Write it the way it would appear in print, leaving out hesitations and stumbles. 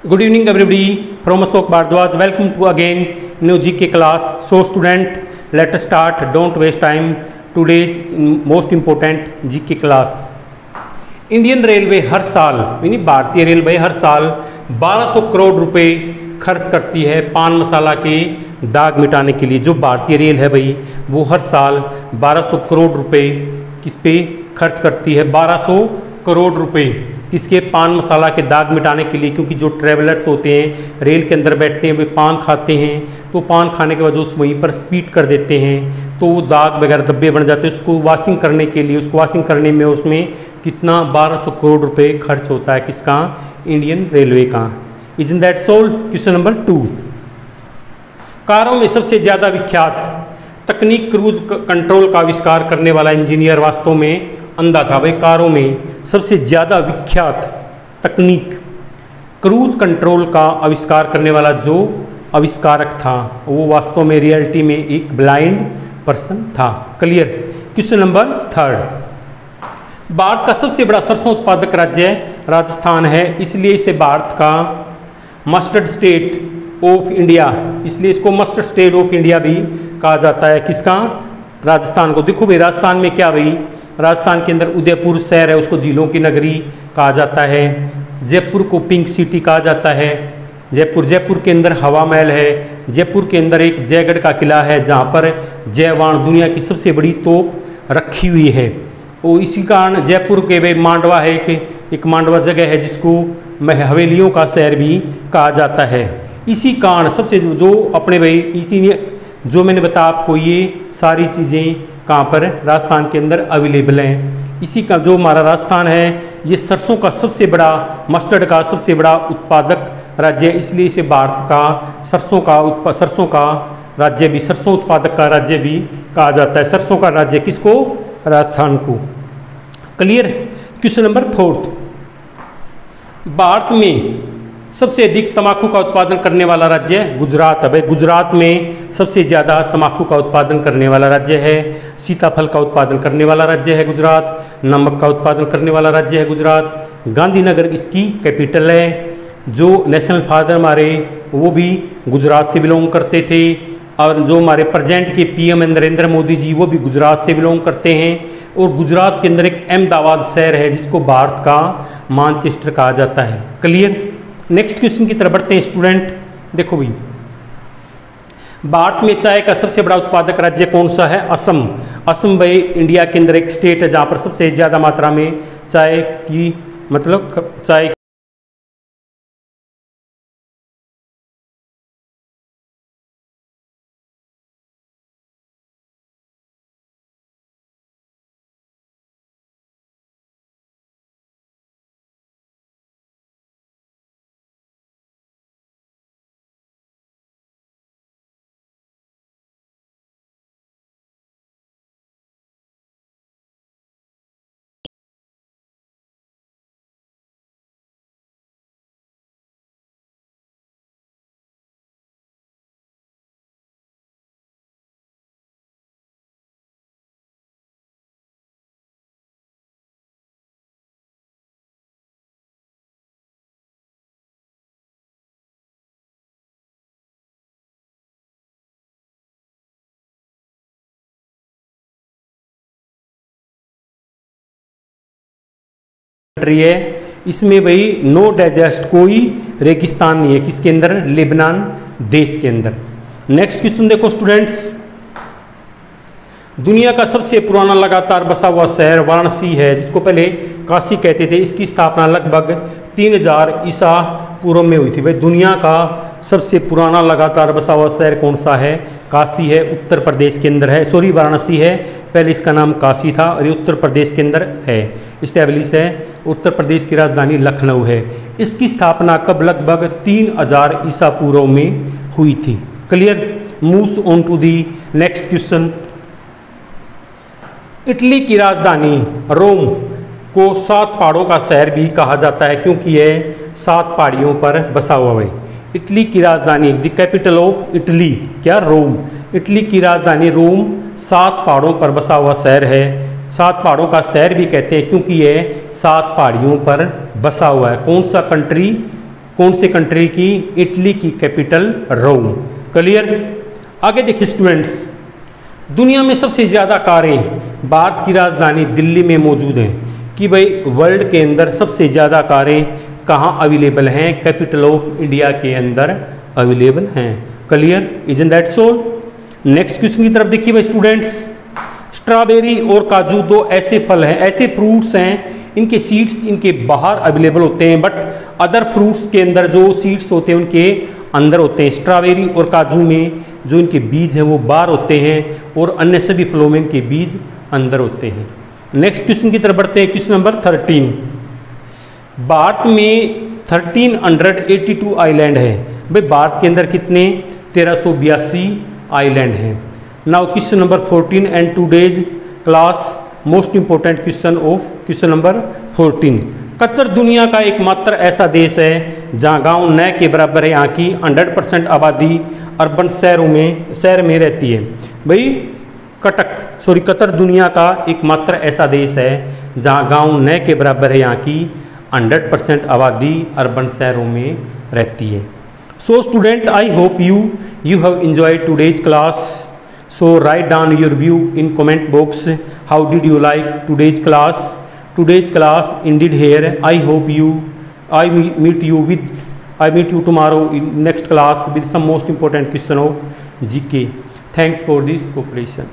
Good evening everybody from Ashok Bhardwaj. Welcome to again new GK class. So student, let us start. Don't waste time. Today's most important GK class. Indian railway हर साल यानी भारतीय railway हर साल 1200 करोड़ रुपए खर्च करती है पान मसाला के दाग मिटाने के लिए। जो भारतीय रेल है भाई वो हर साल 1200 करोड़ रुपए किस पे खर्च करती है। 1200 करोड़ रुपए किसके? पान मसाला के दाग मिटाने के लिए। क्योंकि जो ट्रैवलर्स होते हैं रेल के अंदर बैठते हैं वे पान खाते हैं, तो पान खाने के बाद उस वहीं पर स्पीड कर देते हैं तो वो दाग वगैरह धब्बे बन जाते हैं। उसको वॉशिंग करने के लिए, उसको वॉशिंग करने में उसमें कितना 1200 करोड़ रुपए खर्च होता है। किसका? इंडियन रेलवे का। Is in that sold? Question number 2। कारों में सबसे ज़्यादा विख्यात तकनीक क्रूज कंट्रोल का आविष्कार करने वाला इंजीनियर वास्तव में अंधा था। भाई कारों में सबसे ज़्यादा विख्यात तकनीक क्रूज कंट्रोल का आविष्कार करने वाला जो आविष्कारक था वो वास्तव में रियलिटी में एक ब्लाइंड पर्सन था। क्लियर? Question number 3। भारत का सबसे बड़ा सरसों उत्पादक राज्य राजस्थान है, इसलिए इसे भारत का मस्टर्ड स्टेट ऑफ इंडिया, इसलिए इसको मस्टर्ड स्टेट ऑफ इंडिया भी कहा जाता है। किसका? राजस्थान को। देखो भाई राजस्थान में क्या भाई, राजस्थान के अंदर उदयपुर शहर है उसको झीलों की नगरी कहा जाता है। जयपुर को पिंक सिटी कहा जाता है। जयपुर के अंदर हवा महल है। जयपुर के अंदर एक जयगढ़ का किला है जहाँ पर जयवाण दुनिया की सबसे बड़ी तोप रखी हुई है। और इसी कारण जयपुर के भाई मांडवा है, एक मांडवा जगह है जिसको हवेलियों का शहर भी कहा जाता है। इसी कारण सबसे जो अपने भाई इसी जो मैंने बताया आपको ये सारी चीज़ें कहाँ पर राजस्थान के अंदर अवेलेबल हैं। इसी का जो हमारा राजस्थान है ये सरसों का सबसे बड़ा, मस्टर्ड का सबसे बड़ा उत्पादक राज्य है, इसलिए इसे भारत का सरसों का राज्य भी, सरसों उत्पादक का राज्य भी कहा जाता है। सरसों का राज्य किसको? राजस्थान को। क्लियर? Question number 4। भारत में सबसे अधिक तंबाकू का उत्पादन करने वाला राज्य गुजरात है। भाई गुजरात में सबसे ज़्यादा तंबाकू का उत्पादन करने वाला राज्य है। सीताफल का उत्पादन करने वाला राज्य है गुजरात। नमक का उत्पादन करने वाला राज्य है गुजरात। गांधीनगर इसकी कैपिटल है। जो नेशनल फादर हमारे वो भी गुजरात से बिलोंग करते थे, और जो हमारे प्रेजेंट के पीएम नरेंद्र मोदी जी वो भी गुजरात से बिलोंग करते हैं। और गुजरात के अंदर एक अहमदाबाद शहर है जिसको भारत का मानचेस्टर कहा जाता है। क्लियर? नेक्स्ट क्वेश्चन की तरफ बढ़ते हैं स्टूडेंट। देखो भाई भारत में चाय का सबसे बड़ा उत्पादक राज्य कौन सा है? असम। असम भाई इंडिया के अंदर एक स्टेट है जहाँ पर सबसे ज़्यादा मात्रा में चाय की चाय है, इसमें भाई नो डेजर्ट, कोई रेगिस्तान नहीं है। किसके अंदर? लेबनान देश के अंदर। नेक्स्ट क्वेश्चन देखो स्टूडेंट्स। दुनिया का सबसे पुराना लगातार बसा हुआ शहर वाराणसी है, जिसको पहले काशी कहते थे। इसकी स्थापना लगभग 3000 ईसा पूर्व में हुई थी। भाई दुनिया का सबसे पुराना लगातार बसा हुआ शहर कौन सा है? काशी है, उत्तर प्रदेश के अंदर है। सॉरी वाराणसी है, पहले इसका नाम काशी था और ये उत्तर प्रदेश के अंदर है, इस्टेब्लिश है। उत्तर प्रदेश की राजधानी लखनऊ है। इसकी स्थापना कब? लगभग 3000 ईसा पूर्व में हुई थी। Clear? Moves on to the next question. Italy की राजधानी रोम को 7 पहाड़ों का शहर भी कहा जाता है, क्योंकि यह 7 पहाड़ियों पर बसा हुआ है। इटली की राजधानी, द कैपिटल ऑफ इटली क्या? रोम। इटली की राजधानी रोम 7 पहाड़ों पर बसा हुआ शहर है। 7 पहाड़ों का शहर भी कहते हैं क्योंकि यह 7 पहाड़ियों पर बसा हुआ है। कौन सा कंट्री? कौन से कंट्री की? इटली की कैपिटल रोम। क्लियर? आगे देखिए स्टूडेंट्स, दुनिया में सबसे ज़्यादा कारें भारत की राजधानी दिल्ली में मौजूद हैं कि भाई वर्ल्ड के अंदर सबसे ज़्यादा कारें कहाँ अवेलेबल हैं? कैपिटल ऑफ इंडिया के अंदर अवेलेबल हैं। Clear? Isn't that so? Next question की तरफ देखिए भाई स्टूडेंट्स, स्ट्रॉबेरी और काजू दो ऐसे फल हैं, ऐसे फ्रूट्स हैं, इनके सीड्स इनके बाहर अवेलेबल होते हैं, बट अदर फ्रूट्स के अंदर जो सीड्स होते हैं उनके अंदर होते हैं। स्ट्रॉबेरी और काजू में जो इनके बीज हैं वो बाहर होते हैं और अन्य सभी फलों में इनके बीज अंदर होते हैं। नेक्स्ट क्वेश्चन की तरफ बढ़ते हैं। क्वेश्चन नंबर 13, भारत में 1382 आइलैंड है। भाई भारत के अंदर कितने? 1382 आइलैंड हैं। Now question number 14 and today's class most important question of question number 14। Qatar दुनिया का एकमात्र ऐसा देश है जहां गांव न के बराबर है। यहाँ की 100% आबादी अर्बन शहर में रहती है। भाई कतर दुनिया का एकमात्र ऐसा देश है जहां गांव न के बराबर है। यहाँ की 100% आबादी अर्बन शहरों में रहती है। So student, I hope you have enjoyed today's class. So write down your view in comment box. How did you like today's class? Today's class ended here. I meet you tomorrow in next class with some most important question of GK. Thanks for this cooperation.